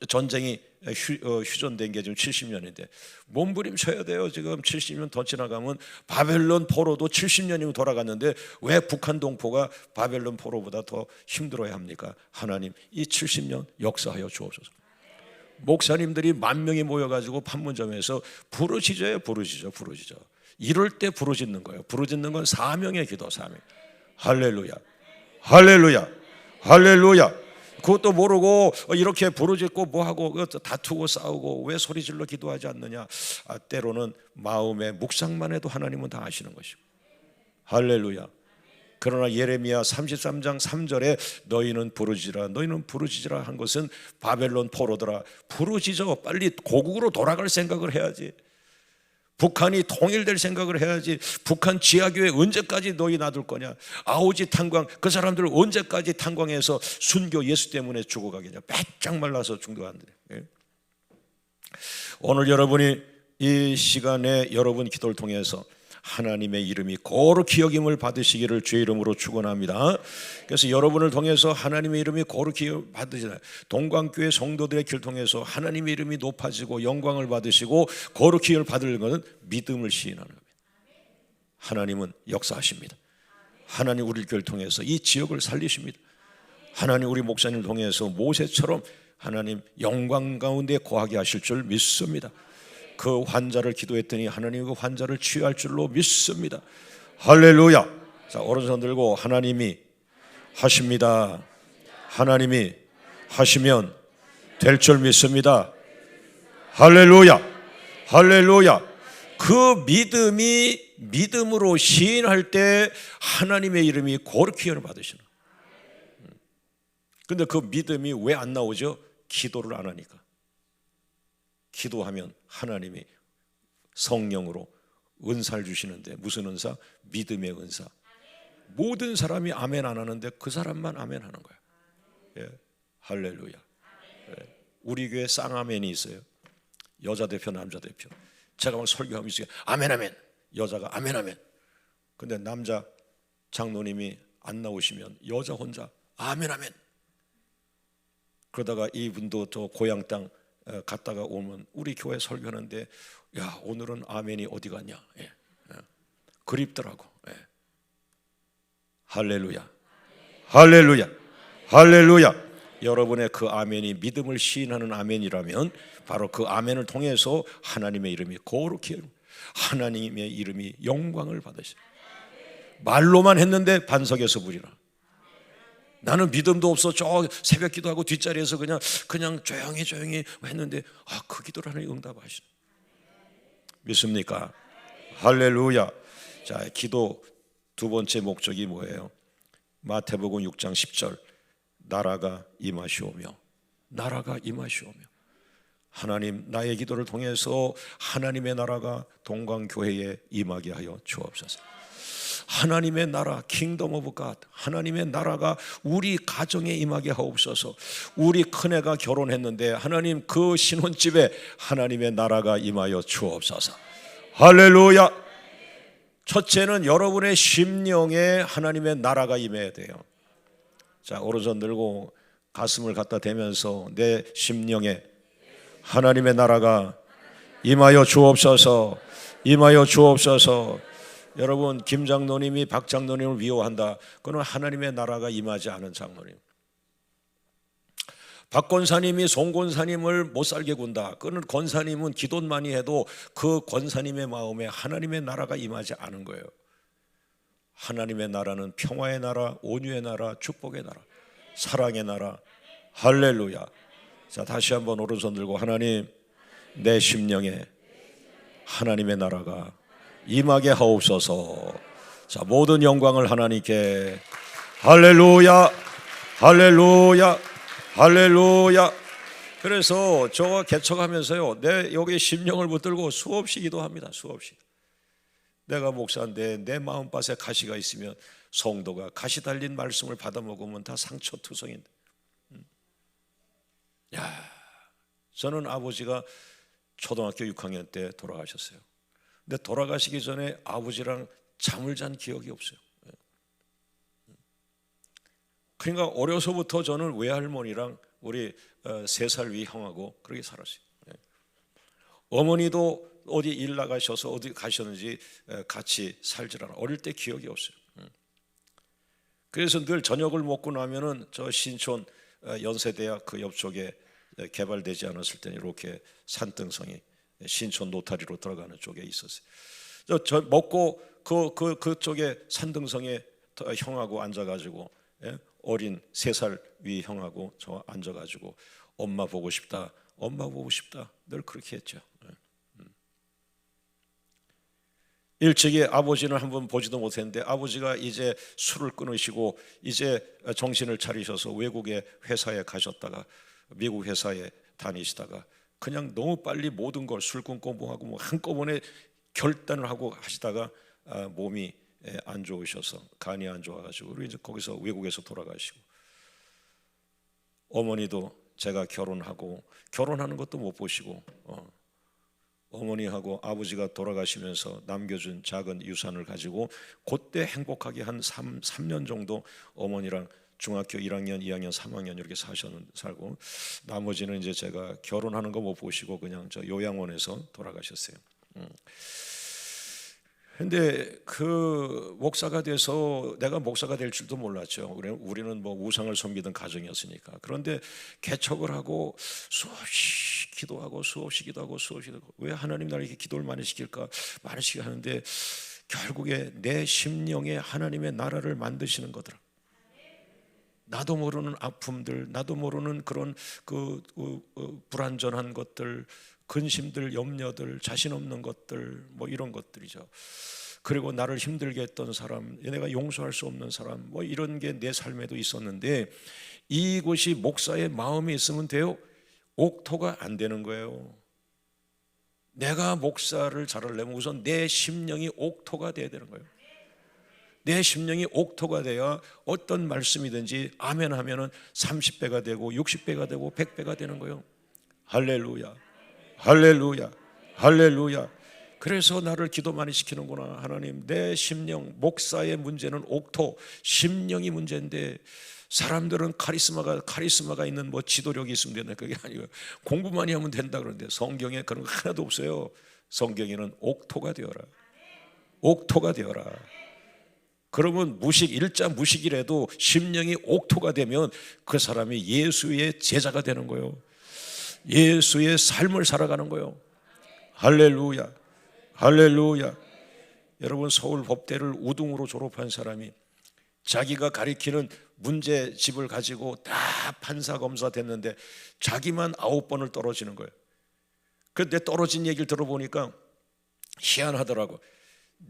전쟁이 휴전된 게 지금 70년인데 몸부림쳐야 돼요. 지금 70년 더 지나가면 바벨론 포로도 70년이면 돌아갔는데 왜 북한 동포가 바벨론 포로보다 더 힘들어야 합니까? 하나님 이 70년 역사하여 주옵소서. 목사님들이 10,000명이 모여가지고 판문점에서 부르짖어요. 이럴 때 부르짖는 거예요. 부르짖는 건 사명의 기도, 사명. 할렐루야, 할렐루야, 할렐루야. 그것도 모르고 이렇게 부르짖고 뭐하고 다투고 싸우고 왜 소리질러 기도하지 않느냐? 때로는 마음의 묵상만 해도 하나님은 다 아시는 것이고. 할렐루야. 그러나 예레미야 33장 3절에 너희는 부르짖으라 한 것은 바벨론 포로더라. 부르짖어. 빨리 고국으로 돌아갈 생각을 해야지. 북한이 통일될 생각을 해야지. 북한 지하교회 언제까지 너희 놔둘 거냐? 아오지 탄광 그 사람들 언제까지 탄광해서 순교 예수 때문에 죽어가겠냐? 빼짝 말라서 중도한들. 오늘 여러분이 이 시간에 여러분 기도를 통해서 하나님의 이름이 거룩히 여김을 받으시기를 주의 이름으로 축원합니다. 그래서 여러분을 통해서 하나님의 이름이 거룩히 받으시나 동광교회 성도들의 길을 통해서 하나님의 이름이 높아지고 영광을 받으시고 거룩히 받을 것은 믿음을 시인하는 겁니다. 하나님은 역사하십니다. 하나님 우리 교회를 통해서 이 지역을 살리십니다. 하나님 우리 목사님을 통해서 모세처럼 하나님 영광 가운데 거하게 하실 줄 믿습니다. 그 환자를 기도했더니 하나님이 그 환자를 치유할 줄로 믿습니다. 할렐루야. 자, 오른손 들고 하나님이 하십니다. 하나님이 하시면 될 줄 믿습니다. 할렐루야, 할렐루야. 그 믿음이 믿음으로 시인할 때 하나님의 이름이 거룩히 받으시는. 근데 그 믿음이 왜 안 나오죠? 기도를 안 하니까. 기도하면 하나님이 성령으로 은사를 주시는데, 무슨 은사? 믿음의 은사. 모든 사람이 아멘 안 하는데 그 사람만 아멘 하는 거야. 예. 할렐루야. 예. 우리 교회 쌍아멘이 있어요. 여자 대표, 남자 대표. 제가 막 설교하면 있어요. 아멘 아멘. 여자가 아멘 아멘. 근데 남자 장로님이 안 나오시면 여자 혼자 아멘 아멘. 그러다가 이분도 저 고향 땅 갔다가 오면 우리 교회 설교하는데, 야, 오늘은 아멘이 어디 갔냐. 예. 예. 그립더라고. 예. 할렐루야. 할렐루야. 할렐루야. 여러분의 그 아멘이 믿음을 시인하는 아멘이라면 바로 그 아멘을 통해서 하나님의 이름이 거룩히, 하나님의 이름이 영광을 받으시라. 말로만 했는데 반석에서 부리라. 나는 믿음도 없어. 저 새벽 기도하고 뒷자리에서 그냥 조용히 했는데, 그 기도를 하나님 응답하시네. 믿습니까? 할렐루야. 자, 기도 두 번째 목적이 뭐예요? 마태복음 6장 10절. 나라가 임하시오며, 나라가 임하시오며. 하나님, 나의 기도를 통해서 하나님의 나라가 동광교회에 임하게 하여 주옵소서. 하나님의 나라, 킹덤 오브 갓, 하나님의 나라가 우리 가정에 임하게 하옵소서. 우리 큰애가 결혼했는데 하나님 그 신혼집에 하나님의 나라가 임하여 주옵소서. 할렐루야. 첫째는 여러분의 심령에 하나님의 나라가 임해야 돼요. 자, 오른손 들고 가슴을 갖다 대면서 내 심령에 하나님의 나라가 임하여 주옵소서. 임하여 주옵소서. 여러분, 김 장로님이 박 장로님을 미워한다. 그는 하나님의 나라가 임하지 않은 장로님. 박 권사님이 송 권사님을 못 살게 군다. 그는 권사님은 기도는 많이 해도 그 권사님의 마음에 하나님의 나라가 임하지 않은 거예요. 하나님의 나라는 평화의 나라, 온유의 나라, 축복의 나라, 사랑의 나라. 할렐루야. 자, 다시 한번 오른손 들고 하나님, 내 심령에 하나님의 나라가 임하게 하옵소서. 자, 모든 영광을 하나님께. 할렐루야. 할렐루야. 할렐루야. 그래서 저가 개척하면서요, 내 여기 심령을 붙들고 수없이 기도합니다. 수없이. 내가 목사인데 내 마음밭에 가시가 있으면 성도가 가시 달린 말씀을 받아 먹으면 다 상처투성인데. 야, 저는 아버지가 초등학교 6학년 때 돌아가셨어요. 근데 돌아가시기 전에 아버지랑 잠을 잔 기억이 없어요. 그러니까 어려서부터 저는 외할머니랑 우리 3살 위 형하고 그렇게 살았어요. 어머니도 어디 일 나가셔서 어디 가셨는지 같이 살질 않아. 어릴 때 기억이 없어요. 그래서 늘 저녁을 먹고 나면은 저 신촌 연세대학 그 옆쪽에 개발되지 않았을 때는 이렇게 산등성이 신촌 노타리로 들어가는 쪽에 있었어요. 저 먹고 그쪽에 산등성에 형하고 앉아가지고, 어린 3살 위 형하고 저 앉아가지고 엄마 보고 싶다, 엄마 보고 싶다 늘 그렇게 했죠. 일찍이 아버지는 한번 보지도 못했는데 아버지가 이제 술을 끊으시고 이제 정신을 차리셔서 외국의 회사에 가셨다가 미국 회사에 다니시다가 그냥 너무 빨리 모든 걸 술 끊고 뭐하고 뭐 한꺼번에 결단을 하고 하시다가 몸이 안 좋으셔서, 간이 안 좋아가지고 우리 이제 거기서 외국에서 돌아가시고, 어머니도 제가 결혼하는 것도 못 보시고 어머니하고 아버지가 돌아가시면서 남겨준 작은 유산을 가지고 그때 행복하게 한 3년 정도 어머니랑 중학교 1학년, 2학년, 3학년 이렇게 살고, 나머지는 이제 제가 결혼하는 거 못 보시고 그냥 저 요양원에서 돌아가셨어요. 근데 그 목사가 돼서 내가 목사가 될 줄도 몰랐죠. 우리는 뭐 우상을 섬기던 가정이었으니까. 그런데 개척을 하고 수없이 기도하고 왜 하나님 나를 이렇게 기도를 많이 시킬까, 많이 시키게 하는데 결국에 내 심령에 하나님의 나라를 만드시는 거더라. 나도 모르는 아픔들, 나도 모르는 그런 불완전한 것들, 근심들, 염려들, 자신 없는 것들, 뭐 이런 것들이죠. 그리고 나를 힘들게 했던 사람, 내가 용서할 수 없는 사람, 뭐 이런 게 내 삶에도 있었는데, 이것이 목사의 마음에 있으면 돼요. 옥토가 안 되는 거예요. 내가 목사를 잘하려면 우선 내 심령이 옥토가 돼야 되는 거예요. 내 심령이 옥토가 돼야 어떤 말씀이든지 아멘 하면은 30배가 되고 60배가 되고 100배가 되는 거예요. 할렐루야, 할렐루야, 할렐루야. 그래서 나를 기도 많이 시키는구나. 하나님, 내 심령, 목사의 문제는 옥토, 심령이 문제인데 사람들은 카리스마가 있는 뭐 지도력이 있으면 된다. 그게 아니고 공부 많이 하면 된다 그러는데 성경에 그런 거 하나도 없어요. 성경에는 옥토가 되어라, 옥토가 되어라. 그러면 일자 무식이라도 심령이 옥토가 되면 그 사람이 예수의 제자가 되는 거예요. 예수의 삶을 살아가는 거예요. 할렐루야, 할렐루야. 여러분, 서울 법대를 우등으로 졸업한 사람이 자기가 가리키는 문제집을 가지고 다 판사 검사 됐는데 자기만 9번을 떨어지는 거예요. 그런데 떨어진 얘기를 들어보니까 희한하더라고.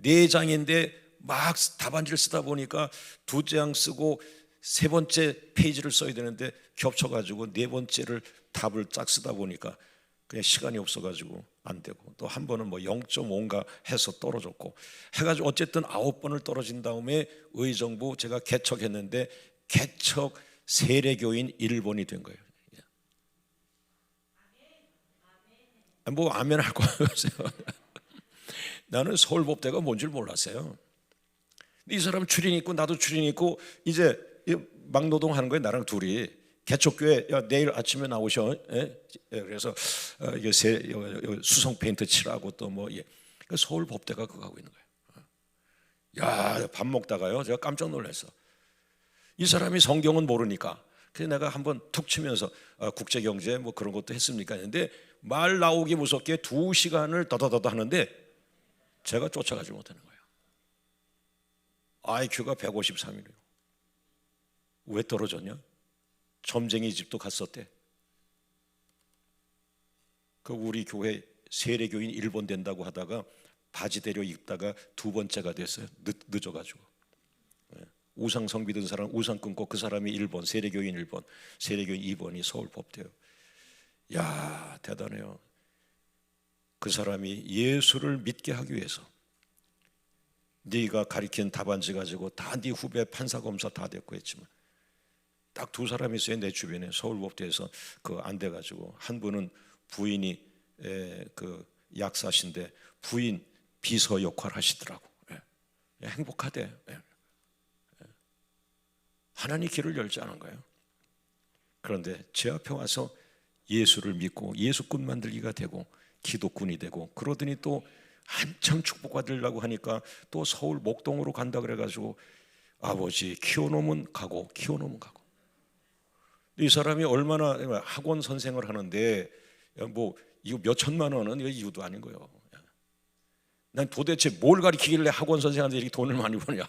4장인데 막 답안지를 쓰다 보니까 2장 쓰고 3번째 페이지를 써야 되는데 겹쳐가지고 4번째를 답을 쫙 쓰다 보니까 그냥 시간이 없어가지고 안 되고, 또 한 번은 뭐 0.5인가 해서 떨어졌고 해가지고 어쨌든 9번을 떨어진 다음에 의정부 제가 개척했는데 개척 세례교인 1번이 된 거예요. 뭐 아멘 할 거예요. 나는 서울법대가 뭔 줄 몰랐어요. 이 사람 출인 있고 나도 출인 있고 이제 막노동 하는 거예요. 나랑 둘이 개척교회, 야, 내일 아침에 나오셔. 그래서 이게 수성 페인트 칠하고 또 뭐 서울 법대가 그거 하고 있는 거예요. 야, 밥 먹다가요 제가 깜짝 놀랐어. 이 사람이 성경은 모르니까 그래서 내가 한번 툭 치면서 국제경제 뭐 그런 것도 했습니까 했는데 말 나오기 무섭게 2시간을 더더더더 하는데 제가 쫓아가지 못하는 거예요. IQ가 153이래요. 왜 떨어졌냐? 점쟁이 집도 갔었대. 그 우리 교회 세례교인 1번 된다고 하다가 바지 대려 입다가 2번째가 됐어요. 늦어가지고. 우상성 믿은 사람 우상 끊고 그 사람이 1번, 세례교인 1번, 세례교인 2번이 서울법대요. 야, 대단해요. 그 사람이 예수를 믿게 하기 위해서 네가 가리킨 답안지 가지고 다 네 후배 판사 검사 다 됐고 했지만 딱 2 사람이 있어요. 내 주변에 서울법대에서 그 안 돼가지고 한 분은 부인이 그 약사신데 부인 비서 역할 하시더라고. 행복하대. 하나님 길을 열지 않은 거예요. 그런데 제 앞에 와서 예수를 믿고 예수꾼 만들기가 되고 기도꾼이 되고 그러더니 또 한참 축복받으려고 하니까 또 서울 목동으로 간다 그래가지고 아버지 키워놓으면 가고 키워놓으면 가고. 이 사람이 얼마나 학원 선생을 하는데 뭐 이거 몇 천만 원은 이유도 아닌 거예요. 난 도대체 뭘 가르치길래 학원 선생한테 이렇게 돈을 많이 버냐.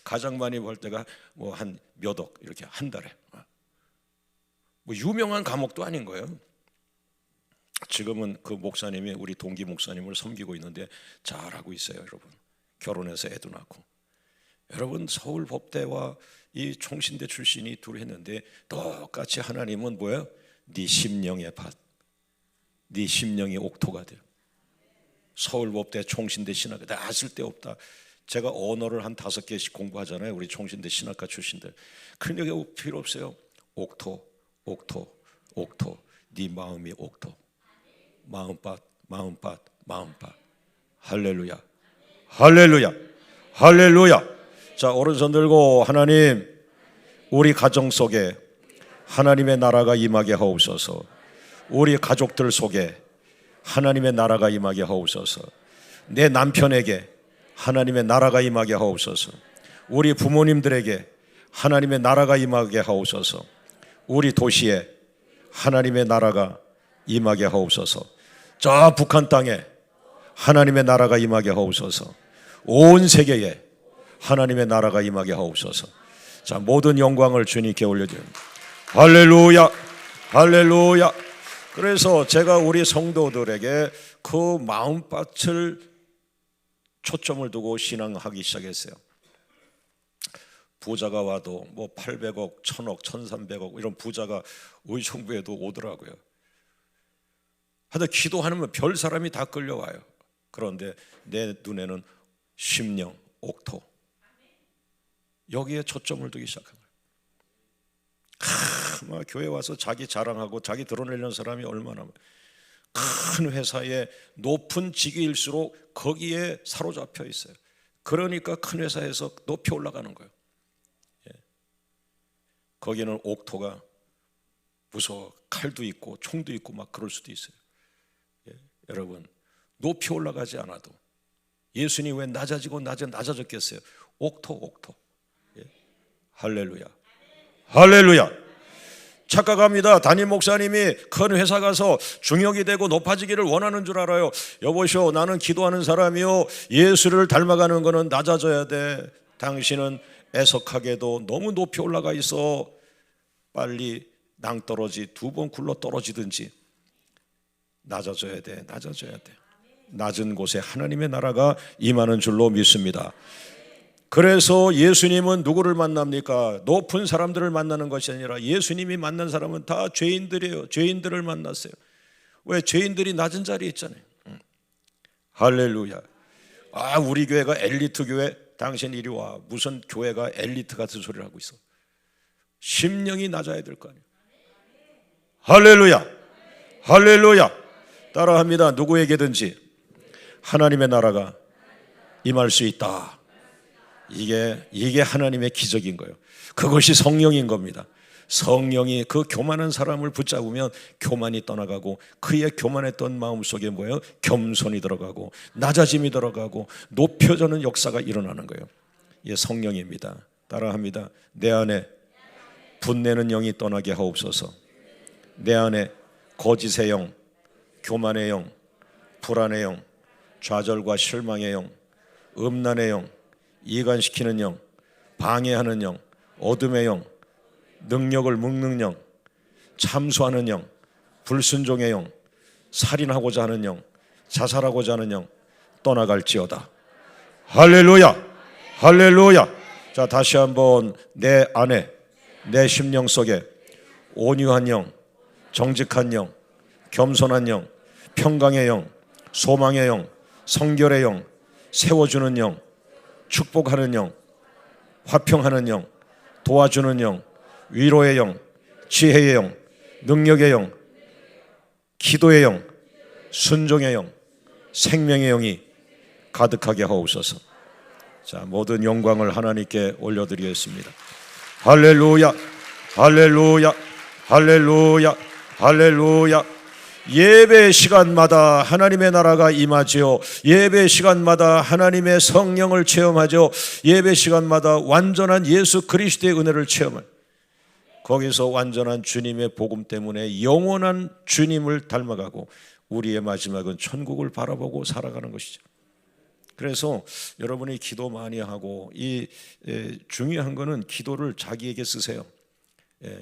가장 많이 벌 때가 뭐 한 몇억 이렇게 한 달에. 뭐 유명한 과목도 아닌 거예요. 지금은 그 목사님이 우리 동기 목사님을 섬기고 있는데 잘하고 있어요. 여러분 결혼해서 애도 낳고. 여러분 서울법대와 이 총신대 출신이 둘이 했는데 똑같이 하나님은 뭐예요? 네 심령의 밭, 네 심령의 옥토가 돼요. 서울법대 총신대 신학과 다 쓸데없다. 제가 언어를 한 5개씩 공부하잖아요. 우리 총신대 신학과 출신들. 그런 얘기 필요 없어요. 옥토, 옥토, 옥토. 네 마음이 옥토. 마음밭, 마음밭, 마음밭. 할렐루야, 할렐루야, 할렐루야. 자, 오른손 들고 하나님, 우리 가정 속에 하나님의 나라가 임하게 하옵소서. 우리 가족들 속에 하나님의 나라가 임하게 하옵소서. 내 남편에게 하나님의 나라가 임하게 하옵소서. 우리 부모님들에게 하나님의 나라가 임하게 하옵소서. 우리 도시에 하나님의 나라가 임하게 하옵소서. 저 북한 땅에 하나님의 나라가 임하게 하옵소서. 온 세계에 하나님의 나라가 임하게 하옵소서. 자, 모든 영광을 주님께 올려드립니다. 할렐루야, 할렐루야. 그래서 제가 우리 성도들에게 그 마음밭을 초점을 두고 신앙하기 시작했어요. 부자가 와도 뭐 800억, 1000억, 1300억 이런 부자가 의정부에도 오더라고요. 하여튼 기도하면 별 사람이 다 끌려와요. 그런데 내 눈에는 심령, 옥토, 여기에 초점을 두기 시작한 거예요. 막 교회 와서 자기 자랑하고 자기 드러내려는 사람이 얼마나 많아요. 큰 회사의 높은 직위일수록 거기에 사로잡혀 있어요. 그러니까 큰 회사에서 높이 올라가는 거예요. 거기는 옥토가 무서워, 칼도 있고 총도 있고 막 그럴 수도 있어요. 여러분, 높이 올라가지 않아도 예수님 왜 낮아지고 낮아졌겠어요? 옥토. 할렐루야, 할렐루야. 착각합니다. 담임 목사님이 큰 회사 가서 중역이 되고 높아지기를 원하는 줄 알아요. 여보시오, 나는 기도하는 사람이요, 예수를 닮아가는 거는 낮아져야 돼. 당신은 애석하게도 너무 높이 올라가 있어. 빨리 낭떠러지 2번 굴러 떨어지든지 낮아져야 돼. 낮은 곳에 하나님의 나라가 임하는 줄로 믿습니다. 그래서 예수님은 누구를 만납니까? 높은 사람들을 만나는 것이 아니라 예수님이 만난 사람은 다 죄인들이에요. 죄인들을 만났어요. 왜? 죄인들이 낮은 자리에 있잖아요. 할렐루야. 우리 교회가 엘리트 교회. 당신 이리 와. 무슨 교회가 엘리트 같은 소리를 하고 있어. 심령이 낮아야 될 거 아니에요. 할렐루야, 할렐루야. 따라합니다. 누구에게든지 하나님의 나라가 임할 수 있다. 이게 하나님의 기적인 거예요. 그것이 성령인 겁니다. 성령이 그 교만한 사람을 붙잡으면 교만이 떠나가고, 그의 교만했던 마음속에 뭐예요? 겸손이 들어가고 낮아짐이 들어가고 높여지는 역사가 일어나는 거예요. 이게 성령입니다. 따라합니다. 내 안에 분내는 영이 떠나게 하옵소서. 내 안에 거짓의 영, 교만의 영, 불안의 영, 좌절과 실망의 영, 음란의 영, 이간시키는 영, 방해하는 영, 어둠의 영, 능력을 묶는 영, 참수하는 영, 불순종의 영, 살인하고자 하는 영, 자살하고자 하는 영 떠나갈지어다. 할렐루야, 할렐루야. 자, 다시 한번 내 안에, 내 심령 속에 온유한 영, 정직한 영, 겸손한 영, 평강의 영, 소망의 영, 성결의 영, 세워주는 영, 축복하는 영, 화평하는 영, 도와주는 영, 위로의 영, 지혜의 영, 능력의 영, 기도의 영, 순종의 영, 생명의 영이 가득하게 하옵소서. 자, 모든 영광을 하나님께 올려드리겠습니다. 할렐루야, 할렐루야, 할렐루야, 할렐루야. 예배 시간마다 하나님의 나라가 임하지요. 예배 시간마다 하나님의 성령을 체험하죠. 예배 시간마다 완전한 예수 그리스도의 은혜를 체험을, 거기서 완전한 주님의 복음 때문에 영원한 주님을 닮아가고 우리의 마지막은 천국을 바라보고 살아가는 것이죠. 그래서 여러분이 기도 많이 하고, 중요한 거는 기도를 자기에게 쓰세요.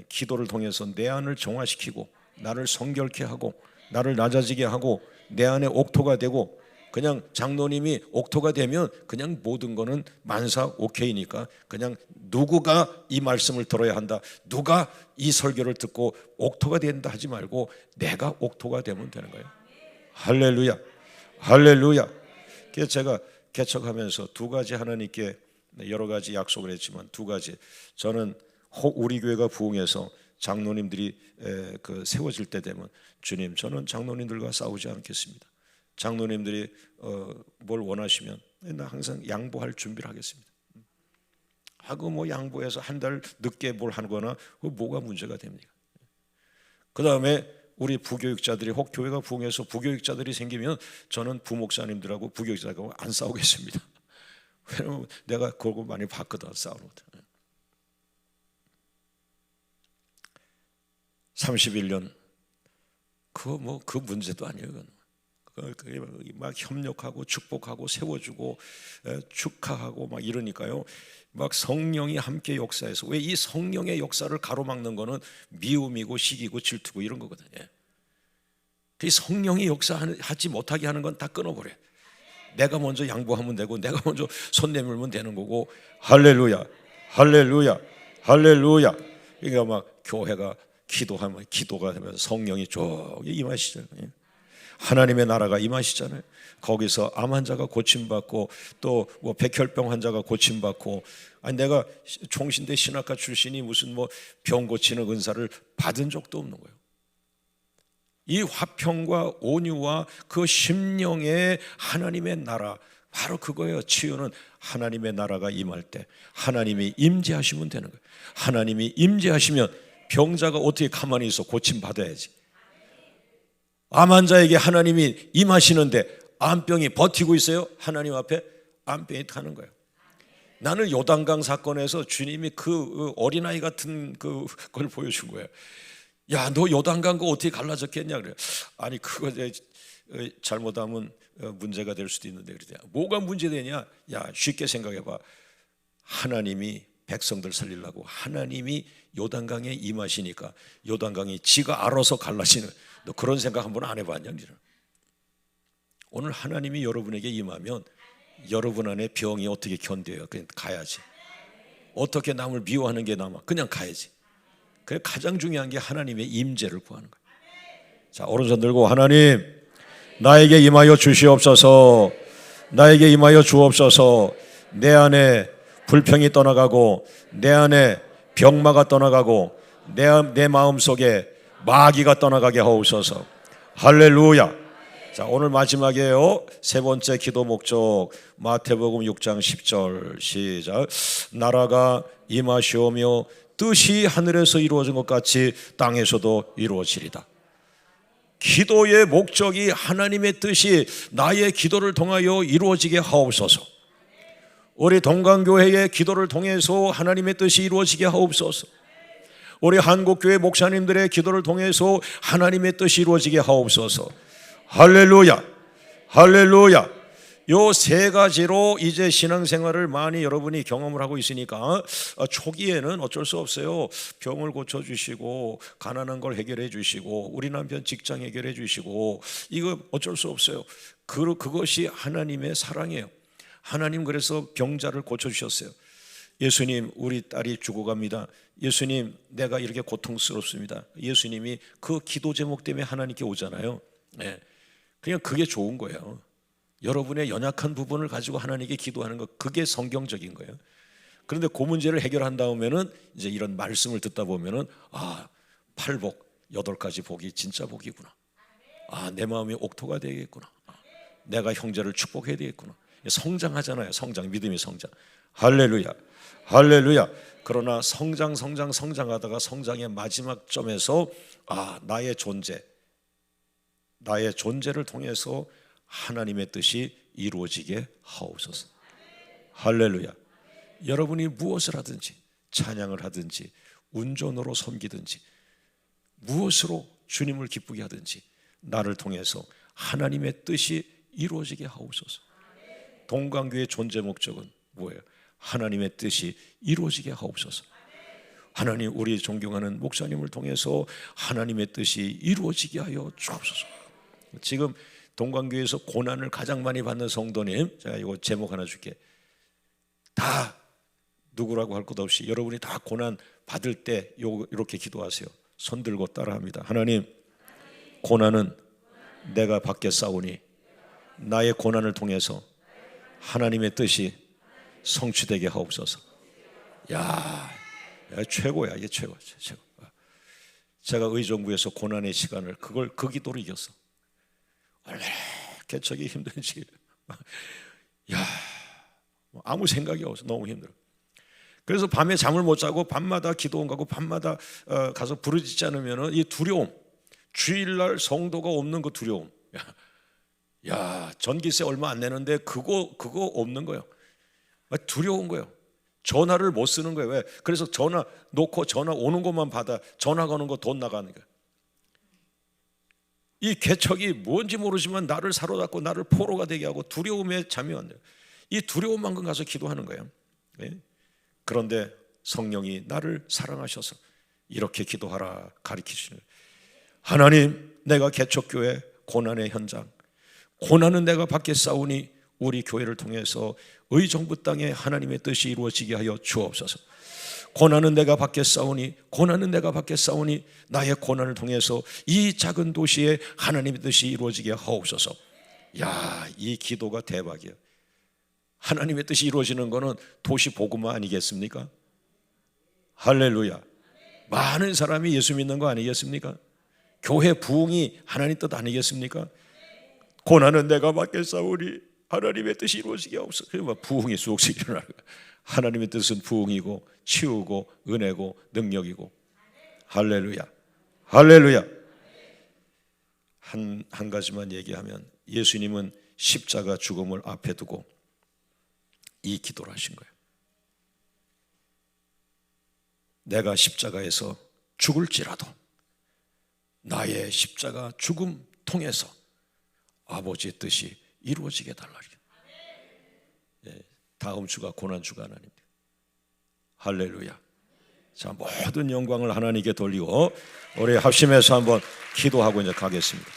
기도를 통해서 내 안을 정화시키고 나를 성결케 하고 나를 낮아지게 하고 내 안에 옥토가 되고, 그냥 장로님이 옥토가 되면 그냥 모든 거는 만사 오케이니까 그냥 누구가 이 말씀을 들어야 한다, 누가 이 설교를 듣고 옥토가 된다 하지 말고 내가 옥토가 되면 되는 거예요. 할렐루야, 할렐루야. 그래서 제가 개척하면서 2가지 하나님께 여러 가지 약속을 했지만 2가지, 저는 우리 교회가 부흥해서 장로님들이 세워질 때 되면, 주님, 저는 장로님들과 싸우지 않겠습니다. 장로님들이 뭘 원하시면 나 항상 양보할 준비를 하겠습니다 하고, 뭐 양보해서 한 달 늦게 뭘 하거나 뭐가 문제가 됩니까? 그 다음에 우리 부교육자들이, 혹 교회가 부흥해서 부교육자들이 생기면 저는 부목사님들하고 부교육자들하고 안 싸우겠습니다. 왜냐면 내가 그거 많이 봤거든, 싸우는 것. 31년 그 문제도 아니에요. 막 협력하고 축복하고 세워주고 축하하고 막 이러니까요. 막 성령이 함께 역사해서, 왜 이 성령의 역사를 가로막는 거는 미움이고 시기고 질투고 이런 거거든요. 그 성령이 역사하지 못하게 하는 건 다 끊어버려. 내가 먼저 양보하면 되고 내가 먼저 손 내밀면 되는 거고. 할렐루야, 할렐루야, 할렐루야. 그러니까 막 교회가 기도가 되면 성령이 쭉 임하시죠. 하나님의 나라가 임하시잖아요. 거기서 암 환자가 고침받고 또 뭐 백혈병 환자가 고침받고, 아니 내가 총신대 신학과 출신이 무슨 뭐 병 고치는 은사를 받은 적도 없는 거예요. 이 화평과 온유와 그 심령의 하나님의 나라, 바로 그거예요. 치유는 하나님의 나라가 임할 때 하나님이 임재하시면 되는 거예요. 하나님이 임재하시면 병자가 어떻게 가만히 있어? 고침받아야지. 암 환자에게 하나님이 임하시는데 암병이 버티고 있어요? 하나님 앞에 암병이 타는 거예요. 나는 요단강 사건에서 주님이 그 어린아이 같은 그걸 보여준 거예요. 야, 너 요단강 거 어떻게 갈라졌겠냐 그래요. 아니 그거 잘못하면 문제가 될 수도 있는데 그러더니 뭐가 문제되냐? 야, 쉽게 생각해봐. 하나님이 백성들 살리려고 하나님이 요단강에 임하시니까 요단강이 지가 알아서 갈라지는, 너 그런 생각 한번 안 해봤냐? 오늘 하나님이 여러분에게 임하면 여러분 안에 병이 어떻게 견뎌요? 그냥 가야지. 어떻게 남을 미워하는 게 남아? 그냥 가야지. 그래, 가장 중요한 게 하나님의 임재를 구하는 거예요. 자, 오른손 들고 하나님 나에게 임하여 주시옵소서. 나에게 임하여 주옵소서. 내 안에 불평이 떠나가고 내 안에 병마가 떠나가고 내 마음속에 마귀가 떠나가게 하옵소서. 할렐루야. 자, 오늘 마지막이에요. 세 번째 기도 목적, 마태복음 6장 10절 시작. 나라가 임하시오며 뜻이 하늘에서 이루어진 것 같이 땅에서도 이루어지리다. 기도의 목적이 하나님의 뜻이 나의 기도를 통하여 이루어지게 하옵소서. 우리 동강교회의 기도를 통해서 하나님의 뜻이 이루어지게 하옵소서. 우리 한국교회 목사님들의 기도를 통해서 하나님의 뜻이 이루어지게 하옵소서. 할렐루야, 할렐루야. 요 세 가지로 이제 신앙생활을 많이 여러분이 경험을 하고 있으니까 초기에는 어쩔 수 없어요. 병을 고쳐주시고 가난한 걸 해결해 주시고 우리 남편 직장 해결해 주시고, 이거 어쩔 수 없어요. 그것이 하나님의 사랑이에요. 하나님 그래서 병자를 고쳐주셨어요. 예수님, 우리 딸이 죽어갑니다. 예수님, 내가 이렇게 고통스럽습니다. 예수님이 그 기도 제목 때문에 하나님께 오잖아요. 네. 그냥 그게 좋은 거예요. 여러분의 연약한 부분을 가지고 하나님께 기도하는 거, 그게 성경적인 거예요. 그런데 그 문제를 해결한 다음에는 이제 이런 말씀을 듣다 보면은, 아, 8복 8가지 복이 진짜 복이구나. 아, 내 마음이 옥토가 되겠구나. 내가 형제를 축복해야 되겠구나. 성장하잖아요. 성장, 믿음의 성장. 할렐루야, 할렐루야. 그러나 성장하다가 성장의 마지막 점에서 나의 존재를 통해서 하나님의 뜻이 이루어지게 하옵소서. 할렐루야. 여러분이 무엇을 하든지, 찬양을 하든지, 운전으로 섬기든지, 무엇으로 주님을 기쁘게 하든지 나를 통해서 하나님의 뜻이 이루어지게 하옵소서. 동강교의 존재 목적은 뭐예요? 하나님의 뜻이 이루어지게 하옵소서. 하나님, 우리 존경하는 목사님을 통해서 하나님의 뜻이 이루어지게 하여 주옵소서. 지금 동강교회에서 고난을 가장 많이 받는 성도님, 제가 이거 제목 하나 줄게. 다 누구라고 할 것 없이 여러분이 다 고난 받을 때 이렇게 기도하세요. 손 들고 따라합니다. 하나님, 고난은 내가 받겠사오니 나의 고난을 통해서 하나님의 뜻이 성취되게 하옵소서. 야, 최고야. 이게 최고. 제가 의정부에서 고난의 시간을 그 기도로 이겼어. 얼마나 개척이 힘든지. 야, 아무 생각이 없어. 너무 힘들어. 그래서 밤에 잠을 못 자고 밤마다 기도원 가고 밤마다 가서 부르짖지 않으면 이 두려움, 주일날 성도가 없는 그 두려움. 야, 전기세 얼마 안 내는데 그거 없는 거예요. 두려운 거예요. 전화를 못 쓰는 거예요. 왜? 그래서 전화 놓고 전화 오는 것만 받아. 전화 거는 거 돈 나가는 거예요. 이 개척이 뭔지 모르지만 나를 사로잡고 나를 포로가 되게 하고 두려움에 잠이 왔네요. 이 두려움만큼 가서 기도하는 거예요. 네? 그런데 성령이 나를 사랑하셔서 이렇게 기도하라 가르치시는 거예요. 하나님, 내가 개척교회 고난의 현장, 고난은 내가 받겠사오니 우리 교회를 통해서 의정부 땅에 하나님의 뜻이 이루어지게 하여 주옵소서. 고난은 내가 받겠사오니 고난은 내가 받겠사오니 나의 고난을 통해서 이 작은 도시에 하나님의 뜻이 이루어지게 하옵소서. 야, 이 기도가 대박이에요. 하나님의 뜻이 이루어지는 것은 도시 복음화 아니겠습니까? 할렐루야. 많은 사람이 예수 믿는 거 아니겠습니까? 교회 부흥이 하나님 뜻 아니겠습니까? 고난은 내가 받겠사오니 하나님의 뜻이 이루어지게 하옵소서. 그러면 부흥이 쑥쑥 일어나는 거예요. 하나님의 뜻은 부흥이고 치유고 은혜고 능력이고. 할렐루야. 할렐루야. 한 가지만 얘기하면 예수님은 십자가 죽음을 앞에 두고 이 기도를 하신 거예요. 내가 십자가에서 죽을지라도 나의 십자가 죽음 통해서 아버지의 뜻이 이루어지게 달라리. 다음 주가 고난주가 하나님입니다. 할렐루야. 자, 모든 영광을 하나님께 돌리고 우리 합심해서 한번 기도하고 이제 가겠습니다.